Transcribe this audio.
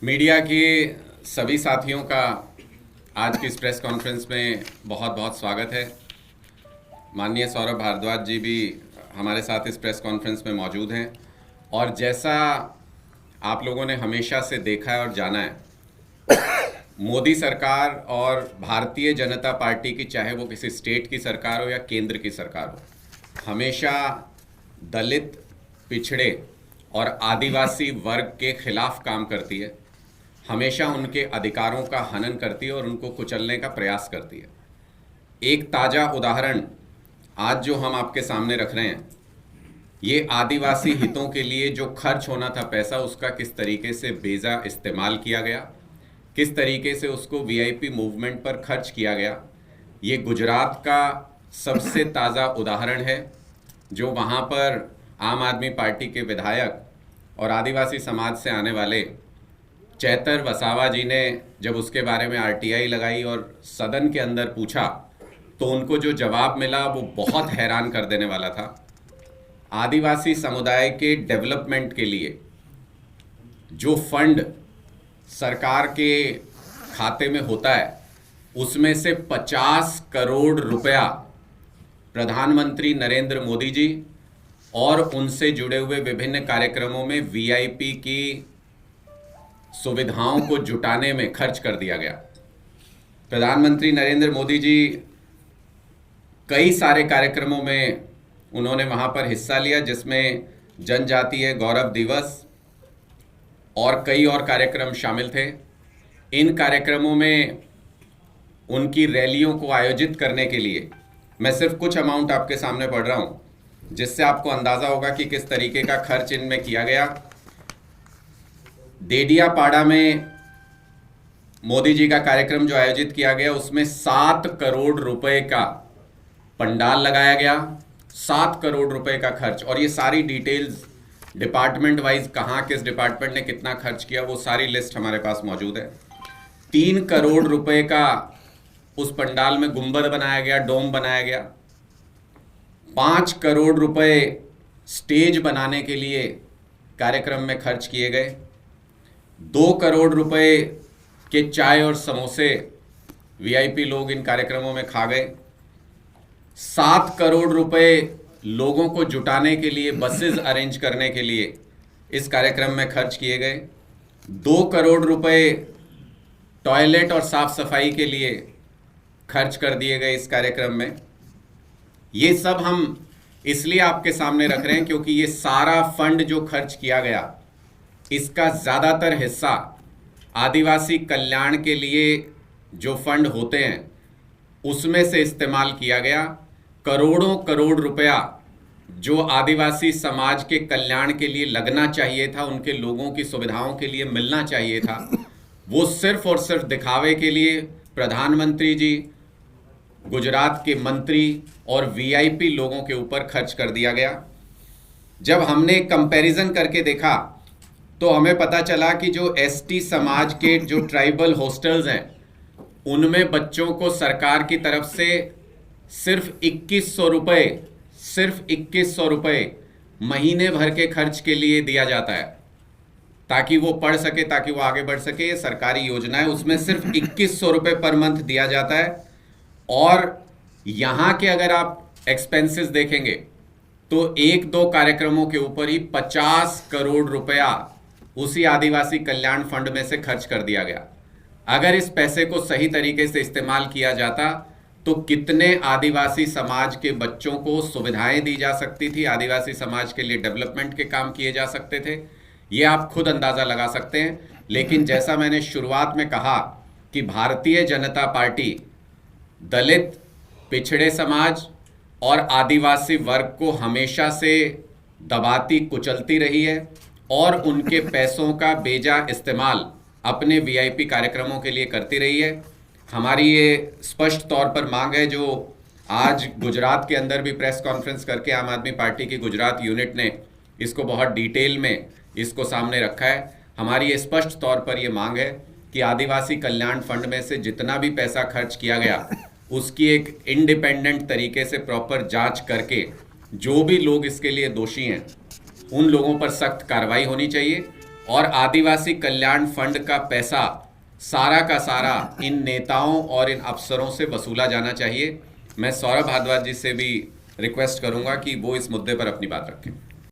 Media के सभी साथियों का आज की इस प्रेस कॉन्फ्रेंस में बहुत बहुत स्वागत है। माननीय सौरभ भारद्वाज जी भी हमारे साथ इस प्रेस कॉन्फ्रेंस में मौजूद हैं और जैसा आप लोगों ने हमेशा से देखा है और जाना है, मोदी सरकार और भारतीय जनता पार्टी की, चाहे वो किसी स्टेट की सरकार हो या केंद्र की सरकार हो, हमेशा दलित, पिछड़े और आदिवासी वर्ग के खिलाफ काम करती है। हमेशा उनके अधिकारों का हनन करती है और उनको कुचलने का प्रयास करती है। एक ताज़ा उदाहरण आज जो हम आपके सामने रख रहे हैं, ये आदिवासी हितों के लिए जो खर्च होना था पैसा, उसका किस तरीके से बेजा इस्तेमाल किया गया, किस तरीके से उसको वीआईपी मूवमेंट पर खर्च किया गया। ये गुजरात का सबसे ताज़ा उदाहरण है, जो वहाँ पर आम आदमी पार्टी के विधायक और आदिवासी समाज से आने वाले चैतर वसावा जी ने जब उसके बारे में आरटीआई लगाई और सदन के अंदर पूछा, तो उनको जो जवाब मिला वो बहुत हैरान कर देने वाला था। आदिवासी समुदाय के डेवलपमेंट के लिए जो फंड सरकार के खाते में होता है, उसमें से 50 करोड़ रुपया प्रधानमंत्री नरेंद्र मोदी जी और उनसे जुड़े हुए विभिन्न कार्यक्रमों में वीआईपी की सुविधाओं को जुटाने में खर्च कर दिया गया। प्रधानमंत्री नरेंद्र मोदी जी कई सारे कार्यक्रमों में उन्होंने वहाँ पर हिस्सा लिया, जिसमें जनजातीय गौरव दिवस और कई और कार्यक्रम शामिल थे। इन कार्यक्रमों में उनकी रैलियों को आयोजित करने के लिए मैं सिर्फ कुछ अमाउंट आपके सामने पढ़ रहा हूँ, जिससे आपको अंदाज़ा होगा कि किस तरीके का खर्च इनमें किया गया। देडियापाड़ा में मोदी जी का कार्यक्रम जो आयोजित किया गया, उसमें 7 करोड़ रुपए का पंडाल लगाया गया, 7 करोड़ रुपए का खर्च। और ये सारी डिटेल्स डिपार्टमेंट वाइज कहाँ किस डिपार्टमेंट ने कितना खर्च किया, वो सारी लिस्ट हमारे पास मौजूद है। 3 करोड़ रुपए का उस पंडाल में गुंबद बनाया गया, डोम बनाया गया। 5 करोड़ रुपए स्टेज बनाने के लिए कार्यक्रम में खर्च किए गए। 2 करोड़ रुपए के चाय और समोसे वीआईपी लोग इन कार्यक्रमों में खा गए। 7 करोड़ रुपए लोगों को जुटाने के लिए, बसेस अरेंज करने के लिए इस कार्यक्रम में खर्च किए गए। 2 करोड़ रुपए टॉयलेट और साफ सफाई के लिए खर्च कर दिए गए इस कार्यक्रम में। ये सब हम इसलिए आपके सामने रख रहे हैं क्योंकि ये सारा फंड जो खर्च किया गया, इसका ज़्यादातर हिस्सा आदिवासी कल्याण के लिए जो फंड होते हैं उसमें से इस्तेमाल किया गया। करोड़ों करोड़ रुपया जो आदिवासी समाज के कल्याण के लिए लगना चाहिए था, उनके लोगों की सुविधाओं के लिए मिलना चाहिए था, वो सिर्फ और सिर्फ दिखावे के लिए प्रधानमंत्री जी, गुजरात के मंत्री और वीआईपी लोगों के ऊपर खर्च कर दिया गया। जब हमने कंपैरिजन करके देखा तो हमें पता चला कि जो एसटी समाज के जो ट्राइबल हॉस्टल्स हैं, उनमें बच्चों को सरकार की तरफ से सिर्फ 2100 रुपये महीने भर के खर्च के लिए दिया जाता है, ताकि वो पढ़ सके, ताकि वो आगे बढ़ सके। ये सरकारी योजना है, उसमें सिर्फ 2100 रुपये पर मंथ दिया जाता है। और यहाँ के अगर आप एक्सपेंसेस देखेंगे तो 1-2 कार्यक्रमों के ऊपर ही 50 करोड़ रुपया उसी आदिवासी कल्याण फंड में से खर्च कर दिया गया। अगर इस पैसे को सही तरीके से इस्तेमाल किया जाता तो कितने आदिवासी समाज के बच्चों को सुविधाएं दी जा सकती थी, आदिवासी समाज के लिए डेवलपमेंट के काम किए जा सकते थे, ये आप खुद अंदाज़ा लगा सकते हैं। लेकिन जैसा मैंने शुरुआत में कहा कि भारतीय जनता पार्टी दलित, पिछड़े समाज और आदिवासी वर्ग को हमेशा से दबाती कुचलती रही है और उनके पैसों का बेजा इस्तेमाल अपने वीआईपी कार्यक्रमों के लिए करती रही है। हमारी ये स्पष्ट तौर पर मांग है, जो आज गुजरात के अंदर भी प्रेस कॉन्फ्रेंस करके आम आदमी पार्टी की गुजरात यूनिट ने इसको बहुत डिटेल में इसको सामने रखा है। हमारी ये स्पष्ट तौर पर ये मांग है कि आदिवासी कल्याण फंड में से जितना भी पैसा खर्च किया गया, उसकी एक इंडिपेंडेंट तरीके से प्रॉपर जांच करके जो भी लोग इसके लिए दोषी हैं उन लोगों पर सख्त कार्रवाई होनी चाहिए और आदिवासी कल्याण फंड का पैसा सारा का सारा इन नेताओं और इन अफसरों से वसूला जाना चाहिए। मैं सौरभ भारद्वाज जी से भी रिक्वेस्ट करूंगा कि वो इस मुद्दे पर अपनी बात रखें।